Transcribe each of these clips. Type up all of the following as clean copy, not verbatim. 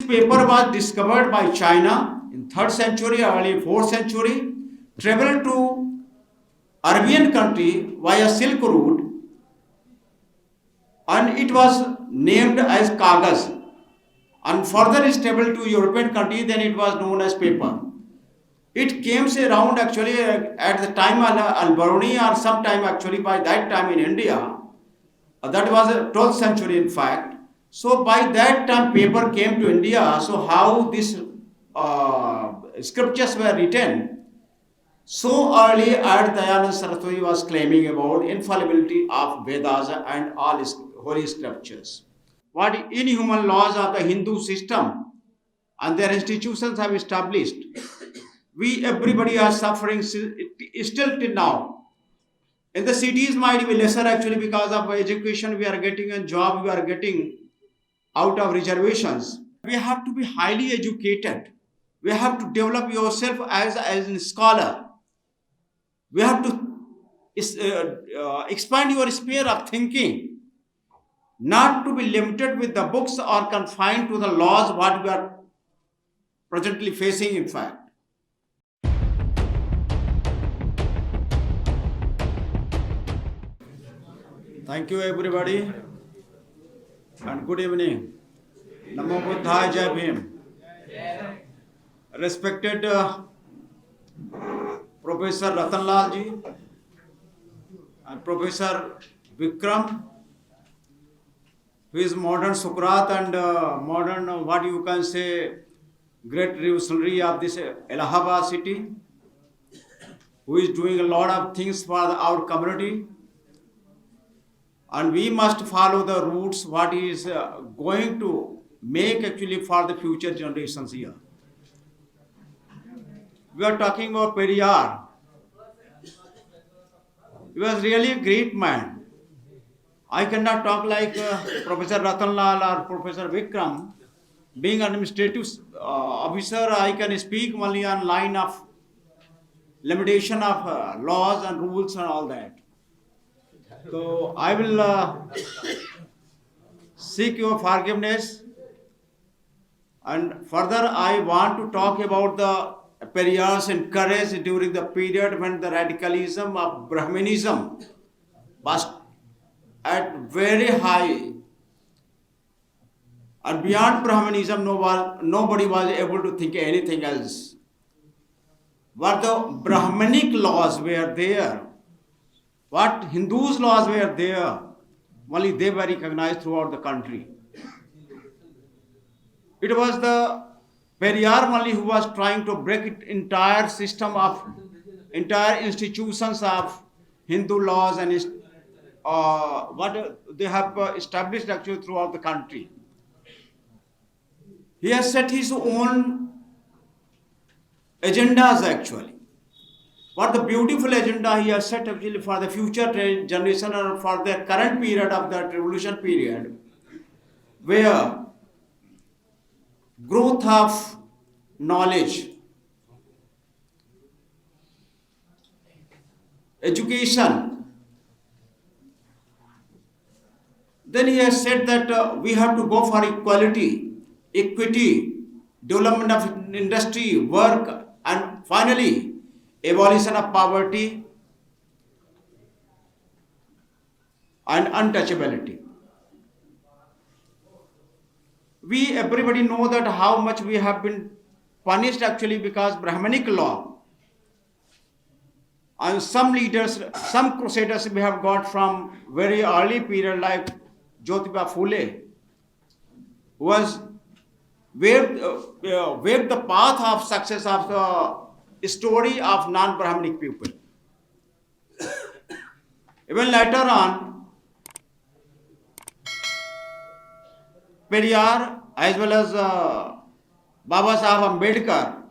paper was discovered by China in 3rd century, early 4th century, traveled to Arabian country via Silk Route, and it was named as Kagaz. And further is traveled to European country, then it was known as paper. It came around actually at the time Al-Baruni, or sometime actually by that time in India. That was 12th century in fact. So by that time paper came to India. So how these scriptures were written? So early Dayanand Saraswati was claiming about infallibility of Vedas and all holy scriptures. What inhuman laws of the Hindu system and their institutions have established. We everybody are suffering still till now. In the cities might be lesser actually because of education we are getting and job we are getting out of reservations. We have to be highly educated. We have to develop yourself as a scholar. We have to expand your sphere of thinking, not to be limited with the books or confined to the laws what we are presently facing in fact. Thank you everybody and good evening. Namo Buddhaya, Jai Bhim. Respected Professor Ratanlal ji and Professor Vikram, who is modern Sukrat and modern what you can say great revolutionary of this Allahabad city, who is doing a lot of things for our community. And we must follow the routes what he is going to make actually for the future generations here. We are talking about Periyar. He was really a great man. I cannot talk like Professor Ratanlal or Professor Vikram. Being an administrative officer, I can speak only on line of limitation of laws and rules and all that. So I will seek your forgiveness, and further I want to talk about the Periyar's encouraged during the period when the radicalism of Brahmanism was at very high, and beyond Brahmanism nobody was able to think anything else. But the Brahmanic laws were there. What Hindus' laws were there, only they were recognized throughout the country. It was the Periyar only who was trying to break the entire system of, entire institutions of Hindu laws and what they have established actually throughout the country. He has set his own agendas actually. What the beautiful agenda he has set actually for the future generation or for the current period of that revolution period, where growth of knowledge, education, then he has said that we have to go for equality, equity, development of industry, work, and finally abolition of poverty and untouchability. We everybody know that how much we have been punished actually because Brahmanic law, and some leaders, some crusaders we have got from very early period like Jyotiba Phule, who was waved the path of success of the story of non-Brahmanic people. Even later on, Periyar as well as Baba Sahib Ambedkar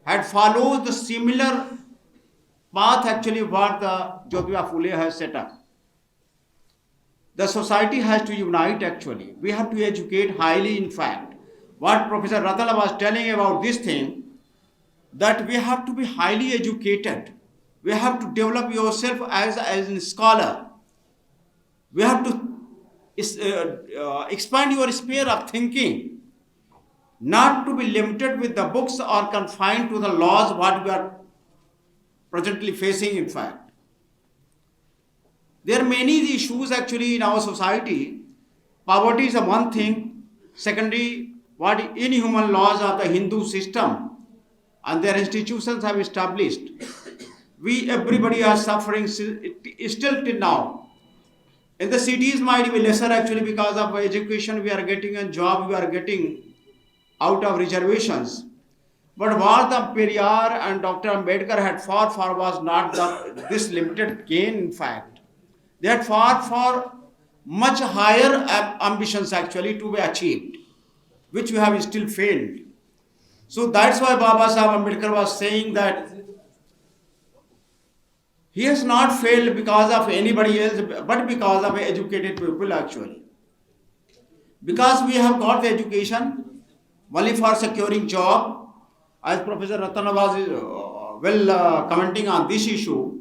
had followed the similar path actually what the Jyotiba Phule has set up. The society has to unite actually. We have to educate highly in fact. What Professor Ratala was telling about this thing, that we have to be highly educated. We have to develop yourself as a scholar. We have to expand your sphere of thinking, not to be limited with the books or confined to the laws what we are presently facing in fact. There are many issues actually in our society. Poverty is a one thing. Secondly, what inhuman laws of the Hindu system and their institutions have established. Everybody are suffering still till now. In the cities might be lesser actually because of education we are getting and job we are getting out of reservations. But what the Periyar and Dr. Ambedkar had fought for was not this limited gain in fact. They had fought for much higher ambitions actually to be achieved, which we have still failed. So that's why Baba Sahib Ambedkar was saying that he has not failed because of anybody else, but because of educated people actually. Because we have got the education only for securing job, as Professor Ratana was commenting on this issue,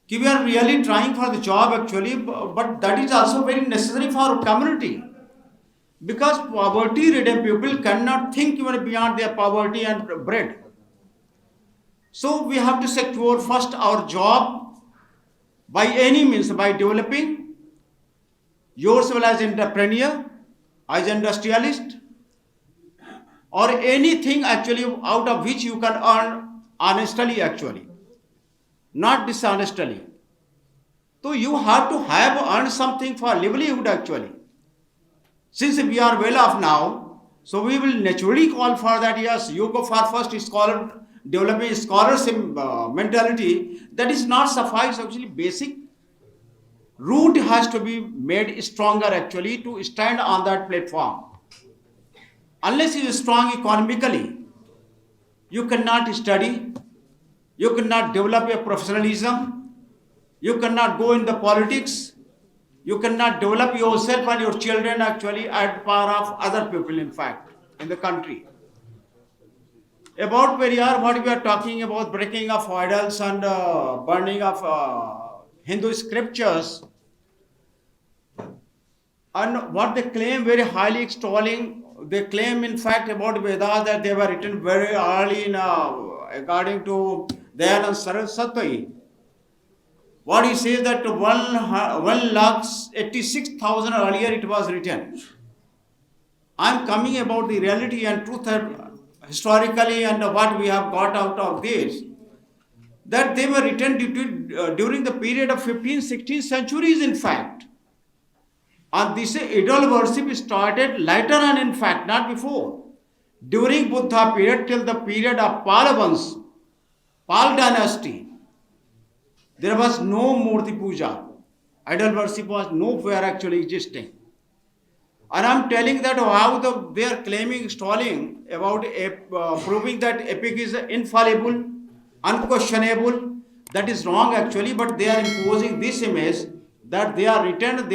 we are really trying for the job actually, but that is also very necessary for our community. Because poverty-ridden people cannot think even beyond their poverty and bread. So we have to secure first our job by any means, by developing yourself as entrepreneur, as industrialist, or anything actually out of which you can earn honestly actually, not dishonestly. So you have to have earned something for livelihood actually. Since we are well off now, so we will naturally call for that, yes, you go for first developing scholarship mentality. That is not suffice actually. Basic root has to be made stronger actually to stand on that platform. Unless you are strong economically, you cannot study, you cannot develop your professionalism, you cannot go in the politics, you cannot develop yourself and your children actually at par of other people in fact in the country. About Periyar, what we are talking about, breaking of idols and burning of Hindu scriptures, and what they claim very highly extolling, they claim in fact about Vedas that they were written very early in, according to Dayanand Saraswati. What he says that 1,86,000 earlier it was written. I am coming about the reality and truth historically and what we have got out of this, that they were written during the period of 15th, 16th centuries in fact. And this idol worship started later on in fact, not before. During Buddha period till the period of Pal dynasty, there was no Murti Puja. Idol worship was nowhere actually existing. And I am telling that how they are claiming, stalling about proving that epic is infallible, unquestionable. That is wrong actually, but they are imposing this image that they are written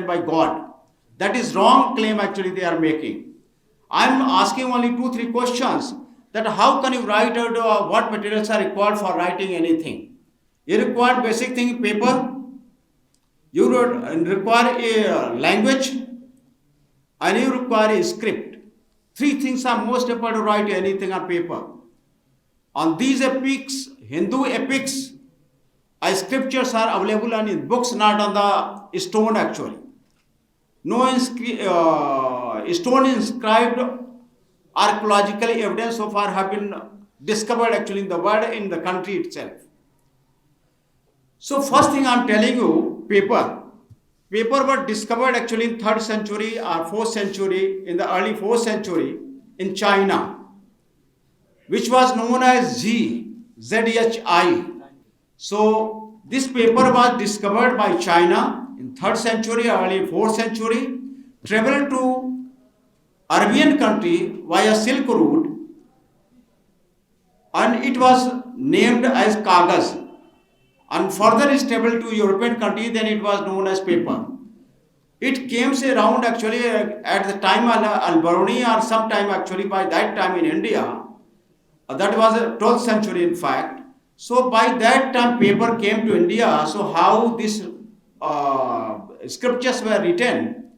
by God. That is wrong claim actually they are making. I am asking only 2-3 questions, that how can you write out what materials are required for writing anything. You require basic thing, paper, you require a language, and you require a script. 3 things are most important to write anything on paper. On these epics, Hindu epics, scriptures are available in books, not on the stone actually. No stone inscribed archaeological evidence so far have been discovered actually in the world, in the country itself. So first thing I am telling you, paper. Paper was discovered actually in 3rd century or 4th century, in the early 4th century in China, which was known as ZHI. So this paper was discovered by China in 3rd century, early 4th century, traveled to Arabian country via Silk Route, and it was named as Kagaz. And further is traveled to European country, then it was known as paper. It came around actually at the time Al-Baruni or sometime actually by that time in India. That was 12th century in fact. So by that time paper came to India. So how these scriptures were written.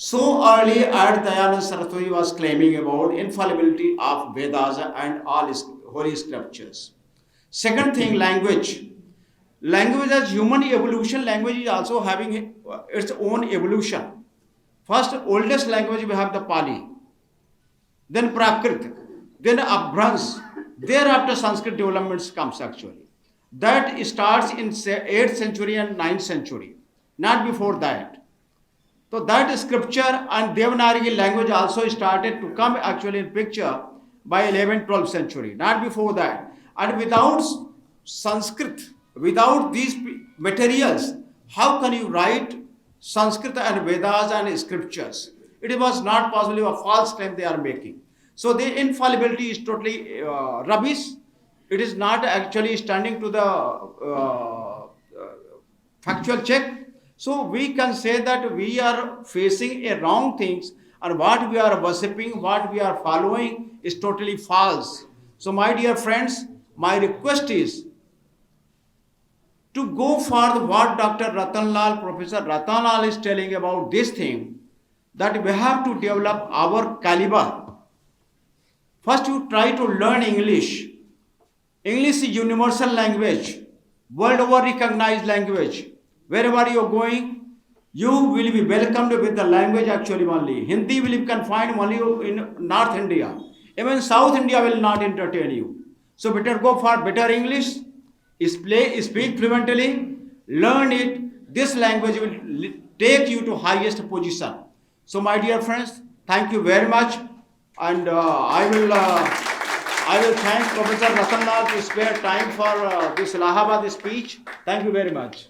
So early at Dayanand Saraswati was claiming about infallibility of Vedas and all holy scriptures. Second thing, language. Language as human evolution, language is also having its own evolution. First, oldest language we have the Pali, then Prakrit, then Abhrans, thereafter Sanskrit developments comes actually. That starts in 8th century and 9th century, not before that. So that scripture and Devanagari language also started to come actually in picture by 11th, 12th century, not before that. And without Sanskrit, without these materials, how can you write Sanskrit and Vedas and scriptures? It was not possible, a false claim they are making. So the infallibility is totally rubbish. It is not actually standing to the factual check. So we can say that we are facing a wrong things, and what we are worshipping, what we are following is totally false. So my dear friends, my request is to go for what Dr. Ratanlal, Professor Ratanlal is telling about this thing, that we have to develop our caliber. First you try to learn English. English is universal language, world over recognized language. Wherever you are going, you will be welcomed with the language actually only. Hindi will be confined only in North India. Even South India will not entertain you. So better go for better English, speak fluently, learn it. This language will take you to highest position. So my dear friends, thank you very much. And I will thank Professor Ratanlal to spare time for this Allahabad speech. Thank you very much.